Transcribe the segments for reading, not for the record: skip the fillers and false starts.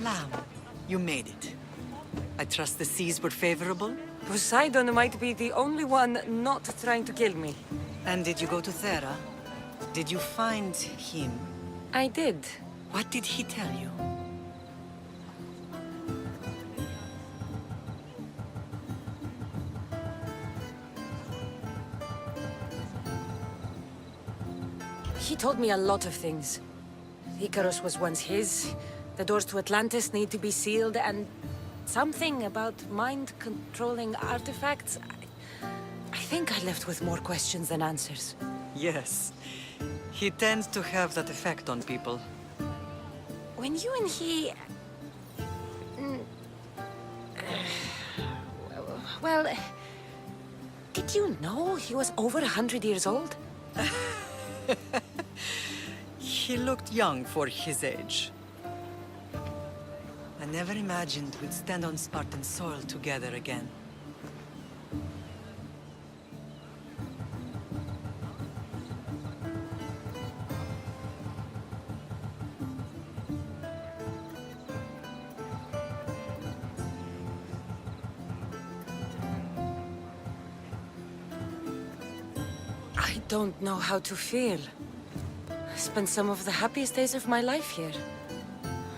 Lamb, you made it. I trust the seas were favorable? Poseidon might be the only one not trying to kill me. And did you go to Thera? Did you find him? I did. What did he tell you? He told me a lot of things. Icarus was once his, the doors to Atlantis need to be sealed, and something about mind-controlling artifacts. I think I left with more questions than answers. Yes. He tends to have that effect on people. When you and he... Well, did you know he was over 100 years old? He looked young for his age. I never imagined we'd stand on Spartan soil together again. I don't know how to feel. I spent some of the happiest days of my life here.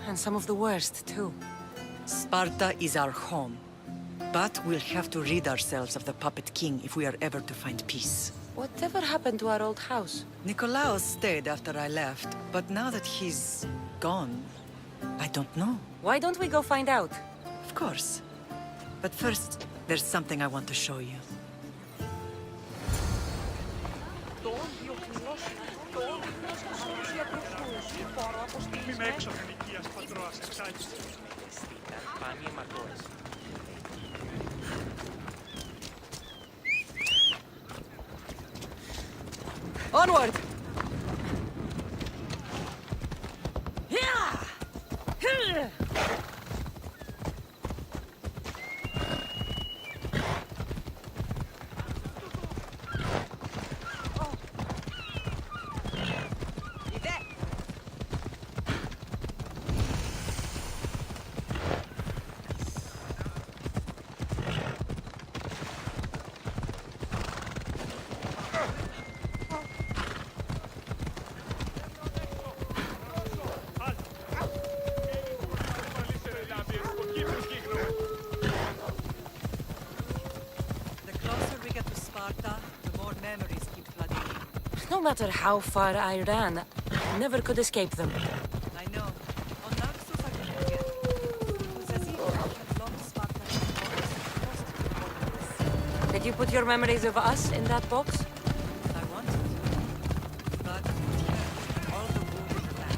And some of the worst, too. Sparta is our home. But we'll have to rid ourselves of the Puppet King if we are ever to find peace. Whatever happened to our old house? Nikolaos stayed after I left, but now that he's gone, I don't know. Why don't we go find out? Of course. But first, there's something I want to show you. Είμαι έξω εθνικίας πατρόας εξάγηση. Onward! No matter how far I ran, I never could escape them. I know. On Naxos I can forget. It was as if I had long Sparta lost. Did you put your memories of us in that box? I wanted to. But yeah, all the wounded back.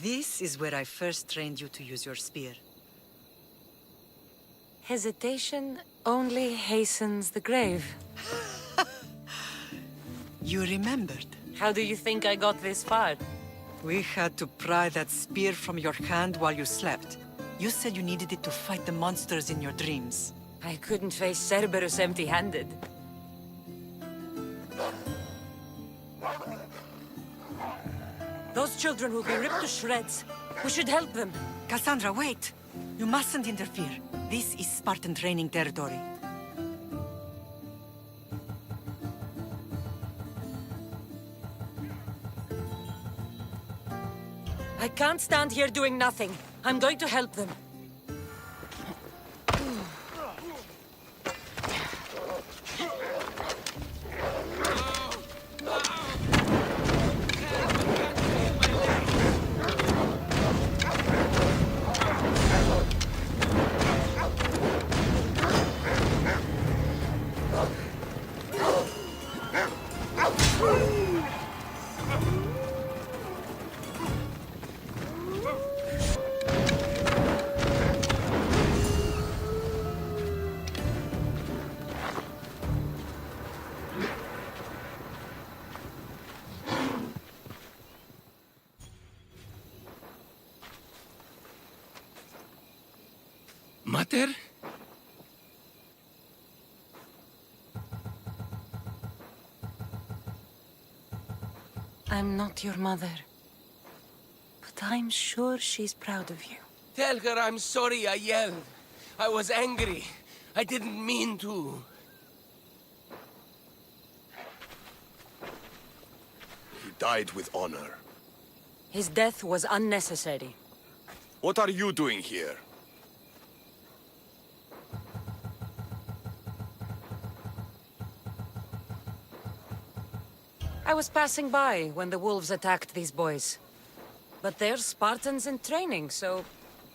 This is where I first trained you to use your spear. Hesitation only hastens the grave. You remembered. How do you think I got this far? We had to pry that spear from your hand while you slept. You said you needed it to fight the monsters in your dreams. I couldn't face Cerberus empty-handed. Those children will be ripped to shreds. We should help them. Cassandra, wait! You mustn't interfere. This is Spartan training territory. I can't stand here doing nothing. I'm going to help them. Mater? I'm not your mother. But I'm sure she's proud of you. Tell her I'm sorry I yelled. I was angry. I didn't mean to. He died with honor. His death was unnecessary. What are you doing here? I was passing by when the wolves attacked these boys. But they're Spartans in training, so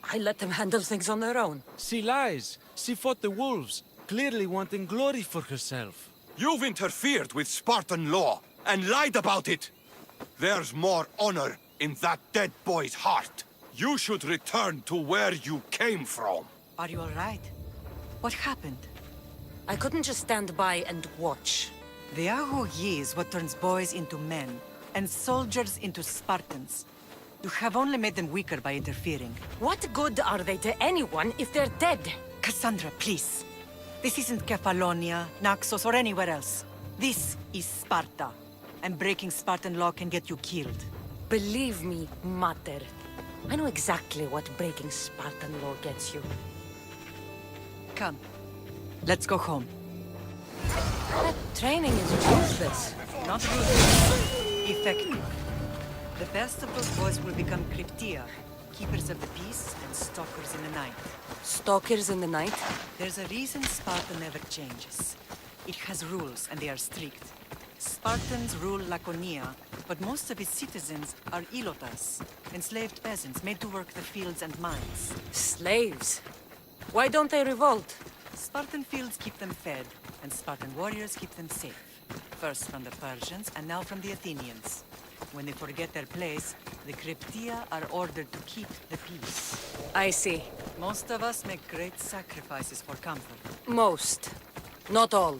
I let them handle things on their own. She lies. She fought the wolves, clearly wanting glory for herself. You've interfered with Spartan law and lied about it. There's more honor in that dead boy's heart. You should return to where you came from. Are you all right? What happened? I couldn't just stand by and watch. The Aho Yi is what turns boys into men, and soldiers into Spartans. You have only made them weaker by interfering. What good are they to anyone if they're dead? Cassandra, please. This isn't Kefalonia, Naxos, or anywhere else. This is Sparta. And breaking Spartan law can get you killed. Believe me, Mater. I know exactly what breaking Spartan law gets you. Come. Let's go home. That training is ruthless. Not ruthless. Effective. The best of those boys will become Cryptia, keepers of the peace and stalkers in the night. Stalkers in the night? There's a reason Sparta never changes. It has rules, and they are strict. Spartans rule Laconia, but most of its citizens are ilotas, enslaved peasants made to work the fields and mines. Slaves. Why don't they revolt? Spartan fields keep them fed, and Spartan warriors keep them safe. First from the Persians, and now from the Athenians. When they forget their place, the Cryptia are ordered to keep the peace. I see. Most of us make great sacrifices for comfort. Most. Not all.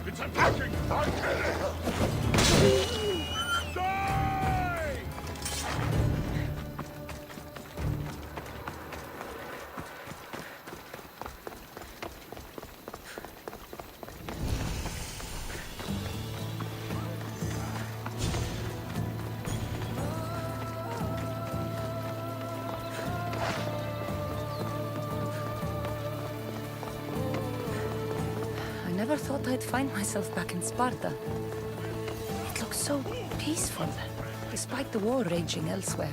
It's attacking! Die! I never thought I'd find myself back in Sparta. It looks so peaceful, despite the war raging elsewhere.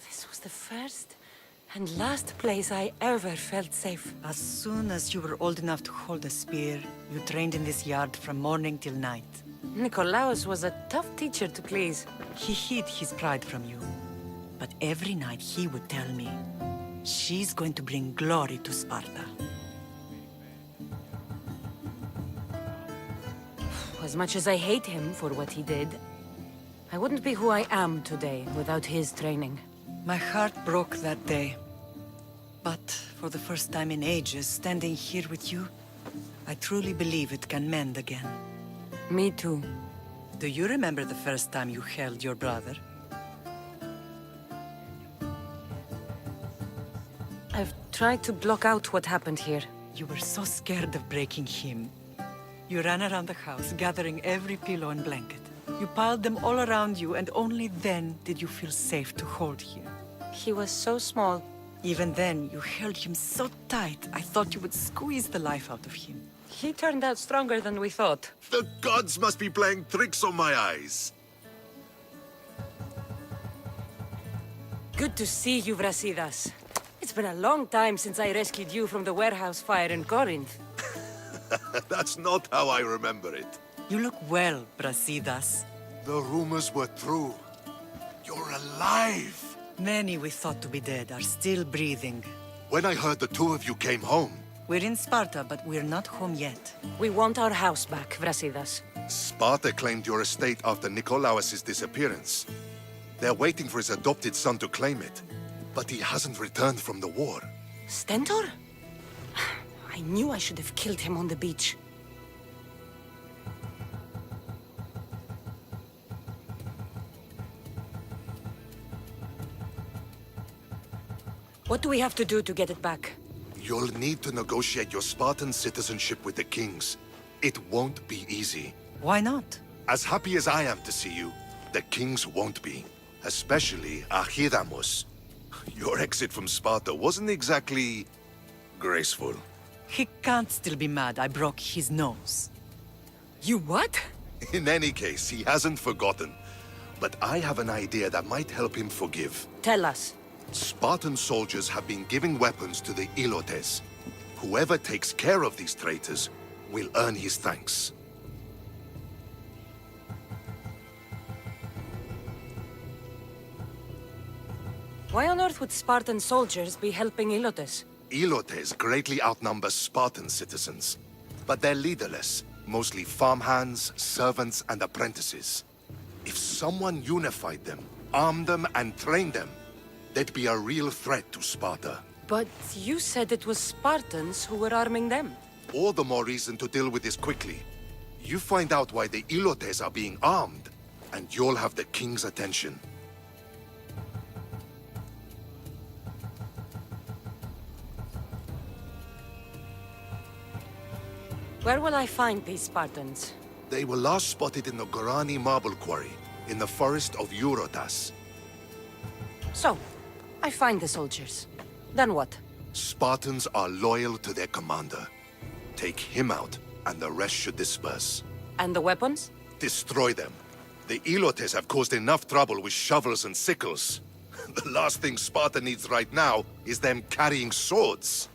This was the first and last place I ever felt safe. As soon as you were old enough to hold a spear, you trained in this yard from morning till night. Nikolaos was a tough teacher to please. He hid his pride from you. But every night he would tell me, she's going to bring glory to Sparta. As much as I hate him for what he did, I wouldn't be who I am today without his training. My heart broke that day. But for the first time in ages, standing here with you, I truly believe it can mend again. Me too. Do you remember the first time you held your brother? I've tried to block out what happened here. You were so scared of breaking him. You ran around the house, gathering every pillow and blanket. You piled them all around you, and only then did you feel safe to hold him. He was so small. Even then, you held him so tight, I thought you would squeeze the life out of him. He turned out stronger than we thought. The gods must be playing tricks on my eyes. Good to see you, Brasidas. It's been a long time since I rescued you from the warehouse fire in Corinth. That's not how I remember it. You look well, Brasidas. The rumors were true. You're alive! Many we thought to be dead are still breathing. When I heard the two of you came home, We're in Sparta, but we're not home yet. We want our house back, Brasidas. Sparta claimed your estate after Nikolaos' disappearance. They're waiting for his adopted son to claim it. But he hasn't returned from the war. Stentor? I knew I should have killed him on the beach. What do we have to do to get it back? You'll need to negotiate your Spartan citizenship with the kings. It won't be easy. Why not? As happy as I am to see you, the kings won't be. Especially Archidamos. Your exit from Sparta wasn't exactly graceful. He can't still be mad I broke his nose. You what? In any case, he hasn't forgotten. But I have an idea that might help him forgive. Tell us. Spartan soldiers have been giving weapons to the Ilotes. Whoever takes care of these traitors will earn his thanks. Why on earth would Spartan soldiers be helping Ilotes? Ilotes greatly outnumber Spartan citizens, but they're leaderless, mostly farmhands, servants, and apprentices. If someone unified them, armed them, and trained them, they'd be a real threat to Sparta. But you said it was Spartans who were arming them. All the more reason to deal with this quickly. You find out why the Ilotes are being armed, and you'll have the king's attention. Where will I find these Spartans? They were last spotted in the Gorani marble quarry, in the forest of Eurotas. So, I find the soldiers. Then what? Spartans are loyal to their commander. Take him out, and the rest should disperse. And the weapons? Destroy them. The Ilotes have caused enough trouble with shovels and sickles. The last thing Sparta needs right now is them carrying swords.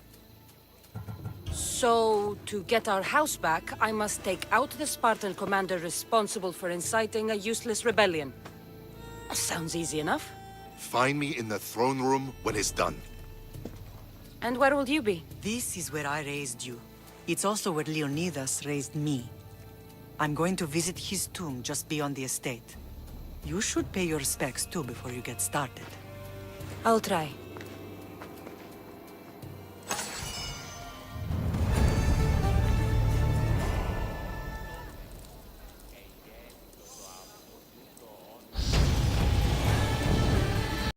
So, to get our house back, I must take out the Spartan commander responsible for inciting a useless rebellion. Sounds easy enough. Find me in the throne room when it's done. And where will you be? This is where I raised you. It's also where Leonidas raised me. I'm going to visit his tomb just beyond the estate. You should pay your respects too before you get started. I'll try.